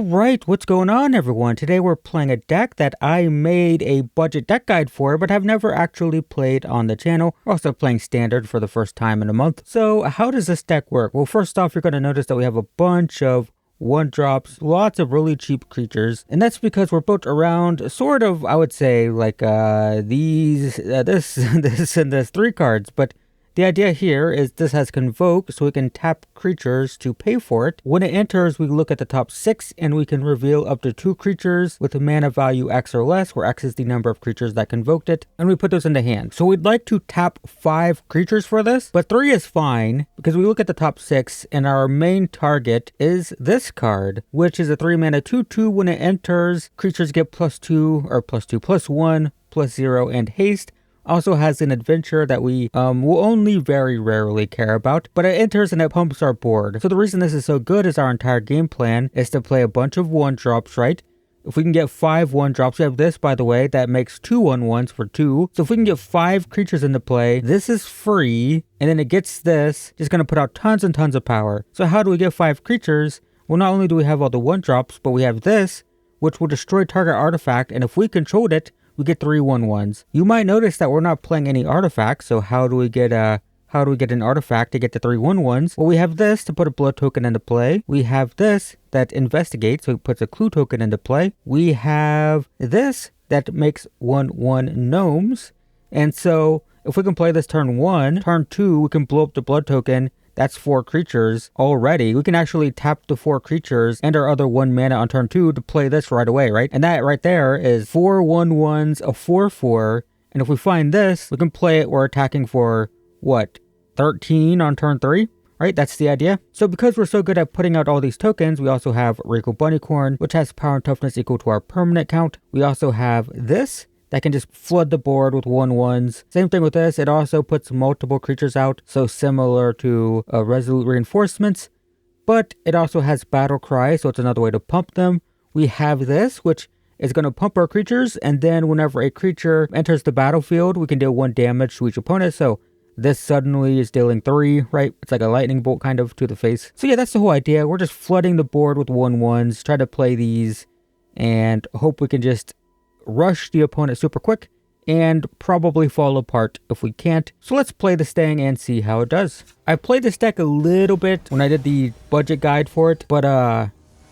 Alright, what's going on everyone? Today we're playing a deck that I made a budget deck guide for, but have never actually played on the channel. We're also playing standard for the first time in a month. So how does this deck work? Well, first off, you're going to notice that we have a bunch of 1-drops, lots of really cheap creatures, and that's because we're built around sort of, I would say, like this, and this 3 cards, but the idea here is this has Convoke, so we can tap creatures to pay for it. When it enters, we look at the top 6, and we can reveal up to 2 creatures with a mana value X or less, where X is the number of creatures that convoked it, and we put those in the hand. So we'd like to tap 5 creatures for this, but 3 is fine, because we look at the top 6, and our main target is this card, which is a 3 mana 2/2. When it enters, creatures get +2, or +2, +1, +0, and haste. Also has an adventure that we will only very rarely care about, but it enters and it pumps our board. So the reason this is so good is our entire game plan is to play a bunch of 1-drops, right? If we can get 5 1-drops, we have this, by the way, that makes 2 1/1s for 2. So if we can get 5 creatures into play, this is free, and then it gets this, just going to put out tons and tons of power. So how do we get 5 creatures? Well, not only do we have all the 1-drops, but we have this, which will destroy target artifact, and if we controlled it, we get 3 1/1s. You might notice that we're not playing any artifacts, so how do we get an artifact to get the 3 1/1s? Well, we have this to put a blood token into play. We have this that investigates, so it puts a clue token into play. We have this that makes 1/1 gnomes. And so if we can play this turn 1, turn 2, we can blow up the blood token. That's 4 creatures already. We can actually tap the 4 creatures and our other 1 mana on turn 2 to play this right away, right? And that right there is 4 1/1s, a 4/4. And if we find this, we can play it. We're attacking for, what, 13 on turn 3? Right? That's the idea. So because we're so good at putting out all these tokens, we also have Regal Bunnycorn, which has power and toughness equal to our permanent count. We also have this that can just flood the board with 1/1s. Same thing with this, it also puts multiple creatures out, so similar to Resolute Reinforcements, but it also has Battle Cry, so it's another way to pump them. We have this, which is going to pump our creatures, and then whenever a creature enters the battlefield, we can deal 1 damage to each opponent, so this suddenly is dealing 3, right? It's like a lightning bolt kind of to the face. So yeah, that's the whole idea. We're just flooding the board with 1/1s, try to play these, and hope we can just rush the opponent super quick and probably fall apart if we can't. So let's play this thing and see how it does. I played this deck a little bit when I did the budget guide for it, but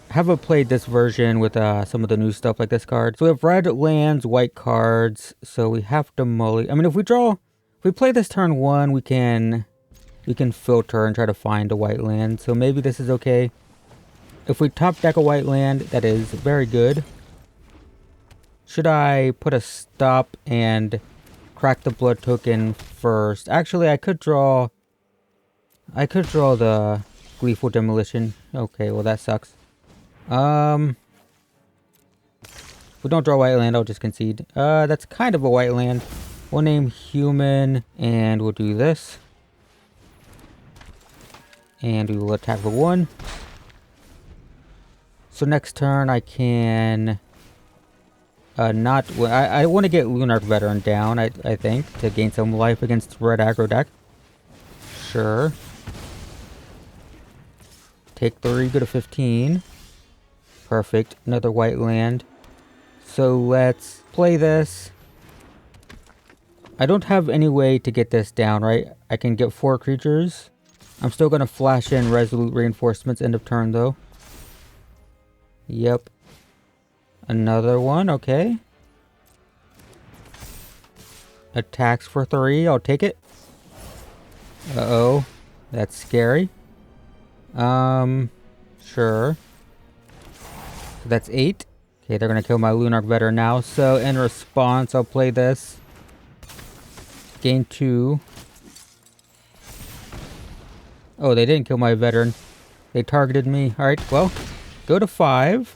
haven't played this version with some of the new stuff like this card. So we have red lands, white cards, so we have to mulligan. I mean, if we play this turn 1, we can filter and try to find a white land, so maybe this is okay. If we top deck a white land, that is very good. Should I put a stop and crack the blood token first? Actually, I could draw the Gleeful Demolition. Okay, well that sucks. If we don't draw white land, I'll just concede. That's kind of a white land. We'll name human, and we'll do this. And we will attack for 1. So next turn I can... I want to get Lunarch Veteran down, I think, to gain some life against Red Aggro deck. Sure. Take 3, go to 15. Perfect. Another white land. So let's play this. I don't have any way to get this down, right? I can get 4 creatures. I'm still going to flash in Resolute Reinforcements end of turn, though. Yep. Another one, okay. Attacks for 3, I'll take it. Uh-oh. That's scary. Sure. So that's 8. Okay, they're gonna kill my Lunarch Veteran now. So in response, I'll play this. Gain 2. Oh, they didn't kill my Veteran. They targeted me. Alright, well, go to 5.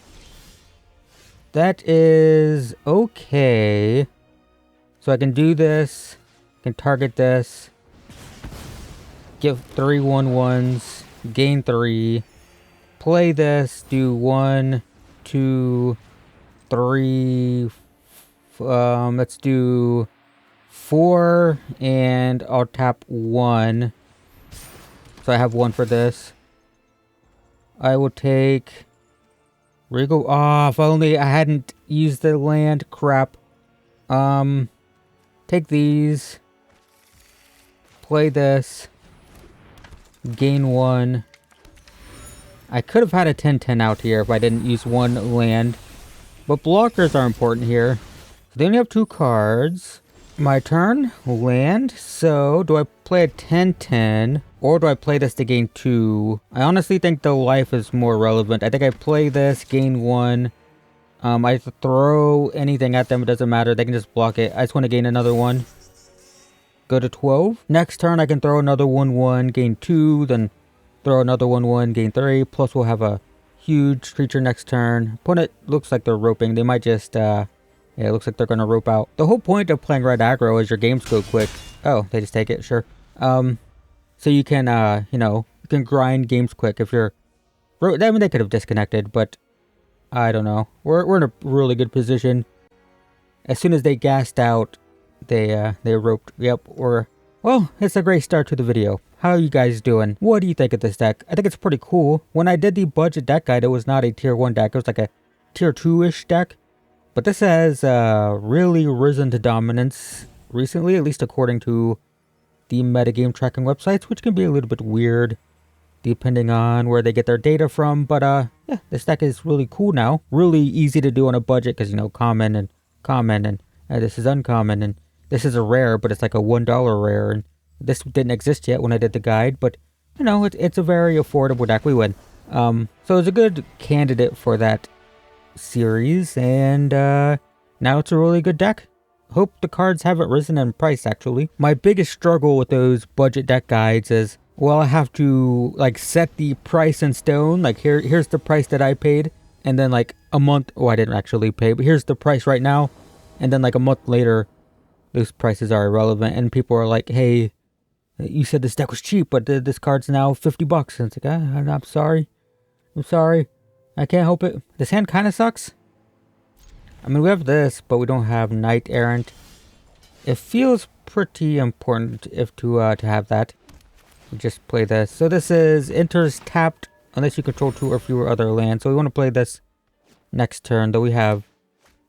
That is okay. So I can do this. I can target this. Get 3 1/1s. Gain 3. Play this. Do 1, 2, 3. Let's do 4. And I'll tap 1. So I have 1 for this. I will take Regal. Oh, if only I hadn't used the land. Crap. Take these. Play this. Gain 1. I could have had a 10-10 out here if I didn't use 1 land. But blockers are important here. So they only have 2 cards. My turn. Land. So, do I play a 10-10? Or do I play this to gain 2? I honestly think the life is more relevant. I think I play this, gain 1. I throw anything at them, it doesn't matter. They can just block it. I just want to gain another 1. Go to 12. Next turn, I can throw another 1-1, gain 2. Then throw another 1-1, gain 3. Plus, we'll have a huge creature next turn. Opponent looks like they're roping. They might just, yeah, it looks like they're going to rope out. The whole point of playing Red Aggro is your games go quick. Oh, they just take it, sure. So you can, you know, you can grind games quick if you're... I mean, they could have disconnected, but I don't know. We're in a really good position. As soon as they gassed out, they roped. Yep, well, it's a great start to the video. How are you guys doing? What do you think of this deck? I think it's pretty cool. When I did the budget deck guide, it was not a tier 1 deck. It was like a tier 2-ish deck. But this has really risen to dominance recently, at least according to the metagame tracking websites, which can be a little bit weird depending on where they get their data from. But yeah, this deck is really cool now. Really easy to do on a budget because, you know, common, and this is uncommon, and this is a rare, but it's like a $1 rare, and this didn't exist yet when I did the guide, but, you know, it's a very affordable deck. We win. So it's a good candidate for that series, and now it's a really good deck. Hope the cards haven't risen in price, actually. My biggest struggle with those budget deck guides is, well, I have to, like, set the price in stone. Like, here's the price that I paid, and then, like, a month... Oh, I didn't actually pay, but here's the price right now. And then, like, a month later, those prices are irrelevant, and people are like, hey, you said this deck was cheap, but this card's now $50. And it's like, I'm sorry. I'm sorry. I can't help it. This hand kind of sucks. I mean, we have this, but we don't have Knight Errant. It feels pretty important to have that. We just play this. So this is enters tapped unless you control 2 or fewer other lands. So we want to play this next turn, though we have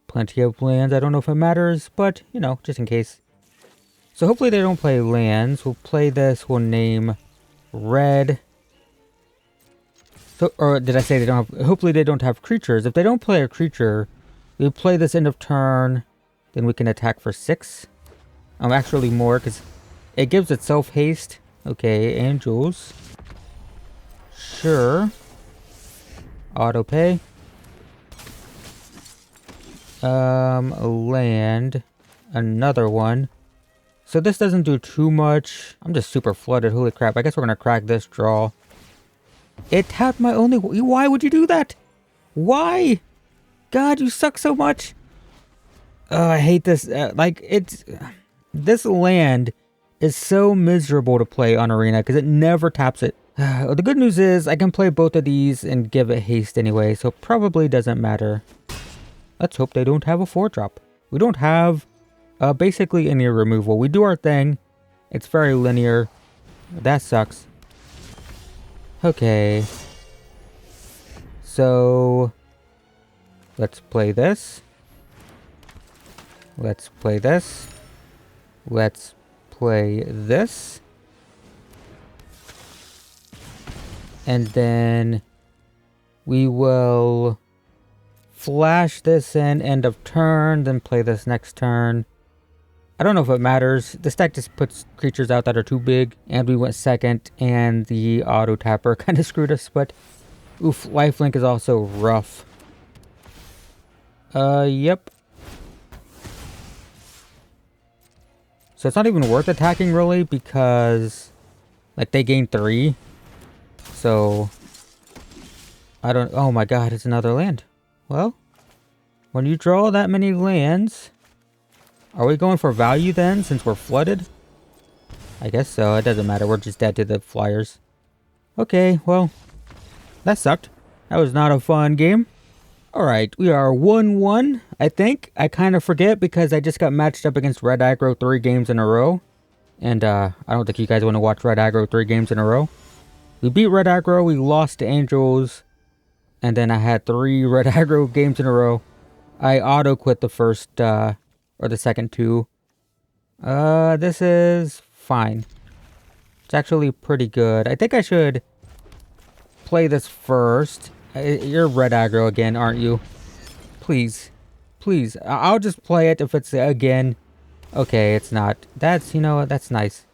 plenty of lands. I don't know if it matters, but, you know, just in case. So hopefully they don't play lands. We'll play this. We'll name Red. So, or did I say they don't have... Hopefully they don't have creatures. If they don't play a creature, we play this end of turn. Then we can attack for 6. Actually more, because it gives itself haste. Okay, Angels. Sure. Auto pay. Land. Another one. So this doesn't do too much. I'm just super flooded. Holy crap. I guess we're going to crack this draw. It tapped my only... Why would you do that? Why? God, you suck so much. Oh, I hate this. This land is so miserable to play on Arena because it never taps it. The good news is I can play both of these and give it haste anyway, so it probably doesn't matter. Let's hope they don't have a 4-drop. We don't have basically any removal. We do our thing. It's very linear. That sucks. Okay. So let's play this. Let's play this. Let's play this. And then we will flash this in end of turn, then play this next turn. I don't know if it matters. This deck just puts creatures out that are too big, and we went second, and the auto tapper kind of screwed us, but oof, lifelink is also rough. Yep. So it's not even worth attacking really, because like they gain 3. So I don't... Oh my god, it's another land. Well, when you draw that many lands, are we going for value then, since we're flooded? I guess so. It doesn't matter. We're just dead to the flyers. Okay, well, that sucked. That was not a fun game. Alright, we are 1-1, I think. I kind of forget because I just got matched up against Red Aggro 3 games in a row. And I don't think you guys want to watch Red Aggro 3 games in a row. We beat Red Aggro, we lost to Angels. And then I had 3 Red Aggro games in a row. I auto-quit the first, or the second 2. This is fine. It's actually pretty good. I think I should play this first. You're Red Aggro again, aren't you? Please. Please. I'll just play it if it's again. Okay, it's not. That's, you know what, that's nice.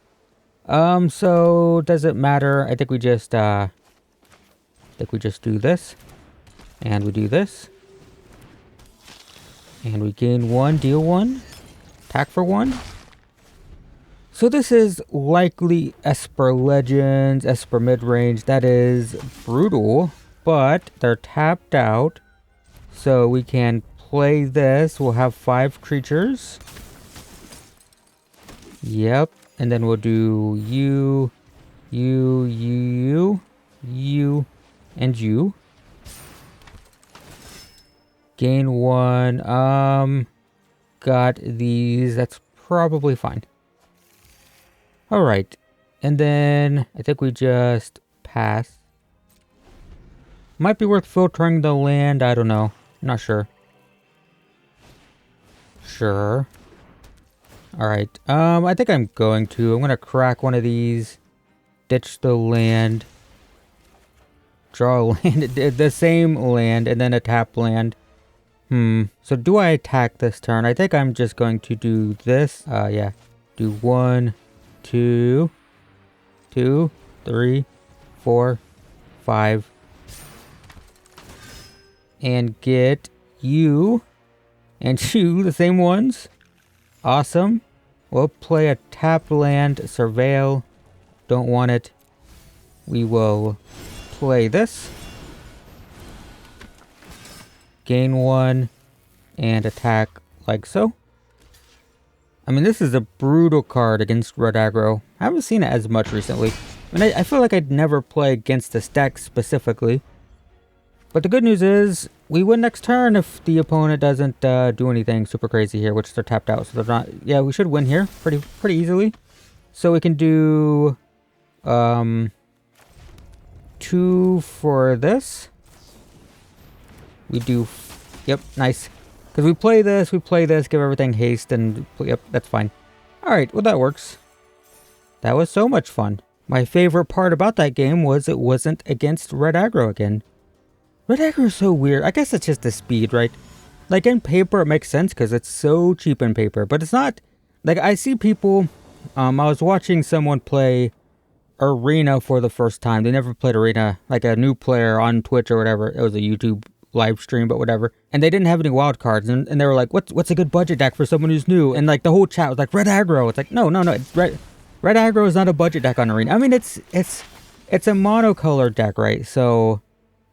So, does it matter? I think we just do this. And we do this. And we gain 1, deal 1. Attack for 1. So this is likely Esper Legends, Esper Midrange. That is brutal, but they're tapped out. So we can play this. We'll have 5 creatures. Yep. And then we'll do you, and you. Gain 1. Got these. That's probably fine. Alright. And then I think we just pass. Might be worth filtering the land. I don't know. Not sure. Sure. Alright. I think I'm going to. I'm going to crack one of these. Ditch the land. Draw a land. The same land. And then a tap land. So do I attack this turn? I think I'm just going to do this. Yeah. Do 1, 2, 3, 4, 5. And get you and you, the same ones. Awesome. We'll play a tap land, surveil. Don't want it. We will play this. Gain 1 and attack like so. I mean, this is a brutal card against Red Aggro. I haven't seen it as much recently. I mean, I feel like I'd never play against this deck specifically. But the good news is, we win next turn if the opponent doesn't do anything super crazy here, which they're tapped out. So they're not... Yeah, we should win here pretty easily. So we can do... 2 for this. We do... Yep, nice. Because we play this, give everything haste, and... Yep, that's fine. Alright, well that works. That was so much fun. My favorite part about that game was it wasn't against Red Aggro again. Red Aggro is so weird. I guess it's just the speed, right? Like in paper, it makes sense because it's so cheap in paper. But it's not... Like, I see people... I was watching someone play Arena for the first time. They never played Arena. Like a new player on Twitch or whatever. It was a YouTube live stream, but whatever. And they didn't have any wild cards. And they were like, what's a good budget deck for someone who's new? And like the whole chat was like, Red Aggro. It's like, no. It's Red Aggro is not a budget deck on Arena. I mean, it's a monocolor deck, right? So...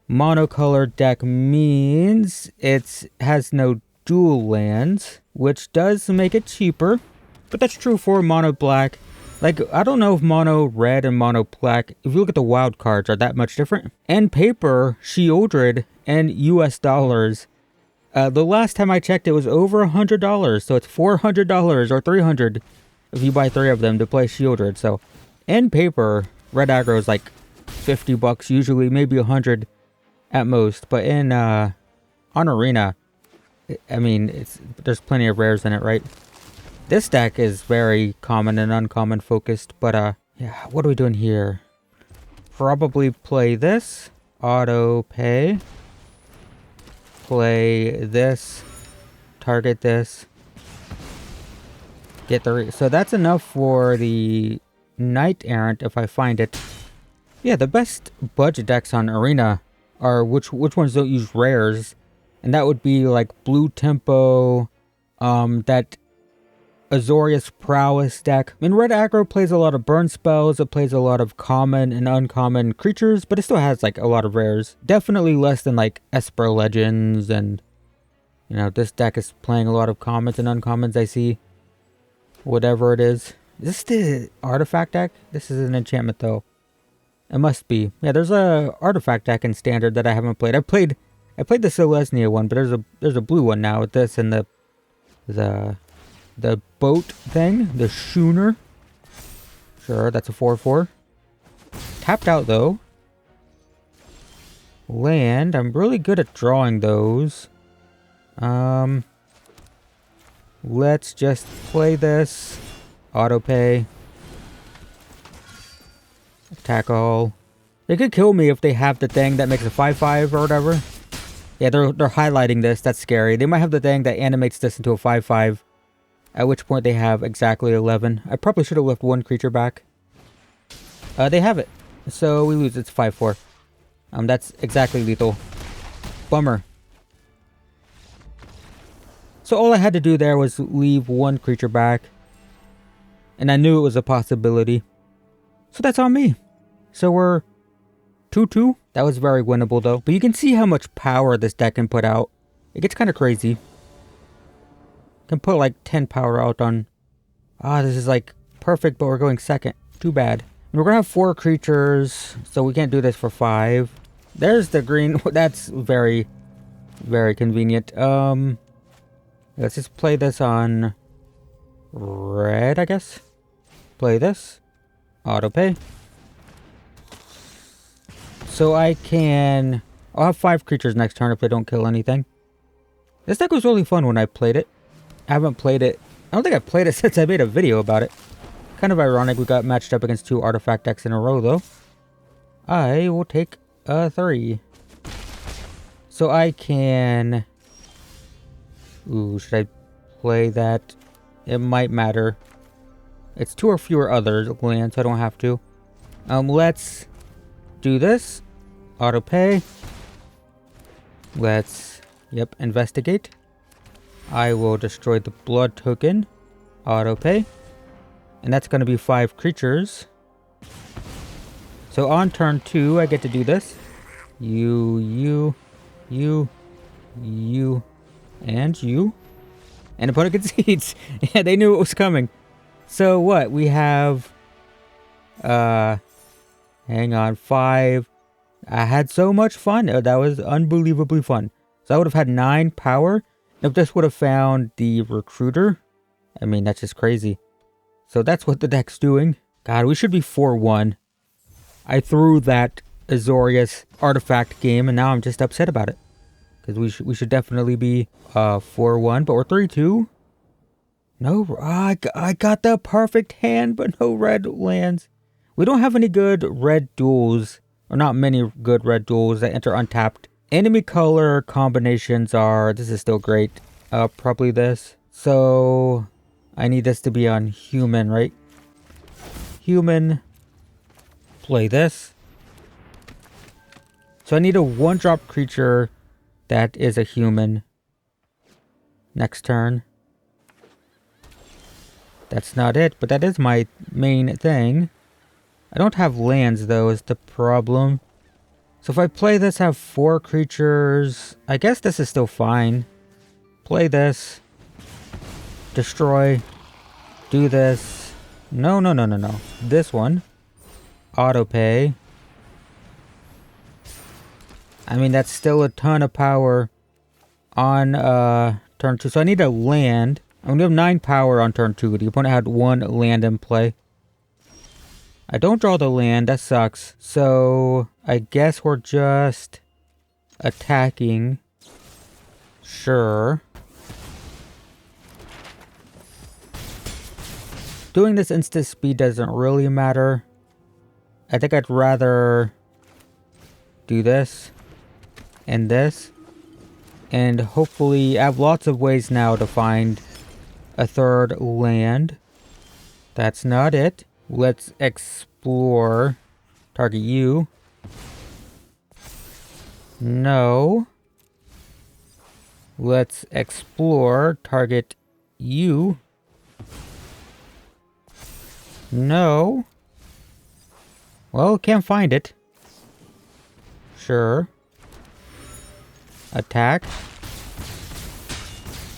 Monocolor deck means it has no dual lands, which does make it cheaper, but that's true for mono black. Like, I don't know if mono red and mono black, if you look at the wild cards, are that much different. And paper, Shieldred, and US dollars, the last time I checked it was over $100, so it's $400 or $300 if you buy 3 of them to play Shieldred. So, in paper, Red Aggro is like $50 usually, maybe $100 at most, but in on Arena, I mean, there's plenty of rares in it, right? This deck is very common and uncommon focused, but yeah, what are we doing here? Probably play this, auto pay, play this, target this, get the... So that's enough for the Knight Errant if I find it. Yeah, the best budget decks on Arena are which ones don't use rares, and that would be like Blue Tempo, that Azorius Prowess deck. I mean, Red Aggro plays a lot of burn spells, it plays a lot of common and uncommon creatures, but it still has like a lot of rares. Definitely less than like Esper Legends, and you know, this deck is playing a lot of commons and uncommons, I see. Whatever it is. Is this the artifact deck? This is an enchantment though. It must be. Yeah, there's a artifact deck in Standard that I haven't played. I played the Selesnya one, but there's a blue one now with this and the boat thing, the schooner. Sure, that's a 4/4. Tapped out though. Land. I'm really good at drawing those. Let's just play this. Auto pay. Attack all. They could kill me if they have the thing that makes a 5/5 or whatever. Yeah, they're highlighting this. That's scary. They might have the thing that animates this into a 5/5. At which point they have exactly 11. I probably should have left one creature back. They have it. So we lose. It's 5/4. That's exactly lethal. Bummer. So all I had to do there was leave one creature back. And I knew it was a possibility. So that's on me. So we're 2-2. That was very winnable though. But you can see how much power this deck can put out. It gets kind of crazy. Can put like 10 power out on... this is like perfect, but we're going second. Too bad. And we're going to have 4 creatures, so we can't do this for 5. There's the green. That's very, very convenient. Let's just play this on red, I guess. Play this. Auto pay. So I can... I'll have 5 creatures next turn if they don't kill anything. This deck was really fun when I played it. I haven't played it. I don't think I've played it since I made a video about it. Kind of ironic we got matched up against 2 artifact decks in a row, though. I will take a 3. So I can... Ooh, should I play that? It might matter. It's 2 or fewer other lands, so I don't have to. Let's do this. Auto pay. Let's, investigate. I will destroy the blood token. Auto pay. And that's going to be 5 creatures. So on turn 2, I get to do this. You, and you. And opponent concedes. Yeah, they knew it was coming. So what? We have... hang on. 5. I had so much fun. That was unbelievably fun. So I would have had 9 power. If this would have found the recruiter. I mean, that's just crazy. So that's what the deck's doing. God, we should be 4-1. I threw that Azorius artifact game, and now I'm just upset about it. Because we should definitely be 4-1, but we're 3-2. No, I got the perfect hand, but no red lands. We don't have any good red duels, or not many good red duels that enter untapped. Enemy color combinations are, this is still great, probably this. So, I need this to be on human, right? Human, play this. So I need a 1-drop creature that is a human. Next turn. That's not it, but that is my main thing. I don't have lands though, is the problem. So if I play this, have 4 creatures, I guess this is still fine. Play this. Destroy. Do this. No. This one. Auto pay. I mean, that's still a ton of power on turn 2. So I need a land. I'm going to have 9 power on turn 2. The opponent had 1 land in play. I don't draw the land. That sucks. So I guess we're just attacking. Sure. Doing this instant speed doesn't really matter. I think I'd rather do this and this. And hopefully I have lots of ways now to find a 3rd land. That's not it. Let's explore. Target you. No. Let's explore. Target you. No. Well, can't find it. Sure. Attack.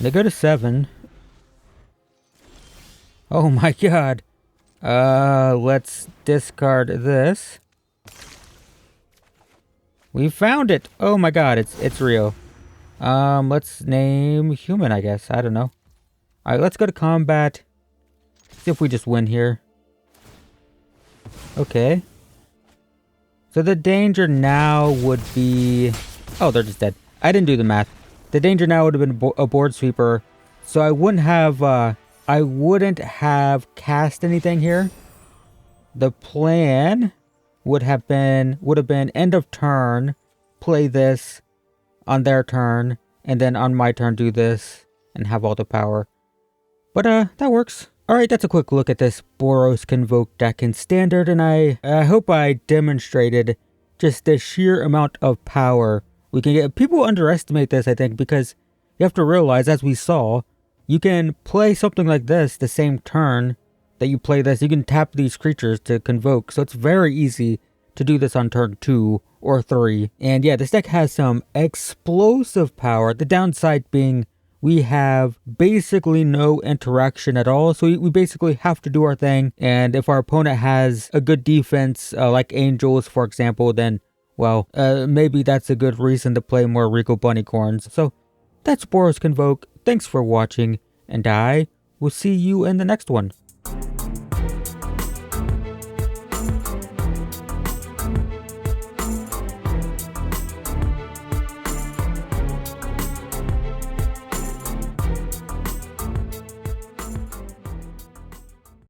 They go to 7. Oh my god. Let's discard this. We found it. Oh my god, it's real. Let's name human, I guess. I don't know. Alright, let's go to combat. See if we just win here. Okay. So the danger now would be... Oh, they're just dead. I didn't do the math. The danger now would have been a board sweeper. So I wouldn't have cast anything here. The plan would have been end of turn, play this on their turn, and then on my turn do this and have all the power. But that works. Alright, that's a quick look at this Boros Convoke deck in Standard, and I hope I demonstrated just the sheer amount of power we can get. People underestimate this, I think, because you have to realize, as we saw, you can play something like this the same turn that you play this. You can tap these creatures to convoke, so it's very easy to do this on turn 2 or 3. And yeah, this deck has some explosive power. The downside being we have basically no interaction at all, so we basically have to do our thing. And if our opponent has a good defense, like Angels, for example, then, well, maybe that's a good reason to play more Regal Bunnycorns. So that's Boros Convoke. Thanks for watching, and I will see you in the next one.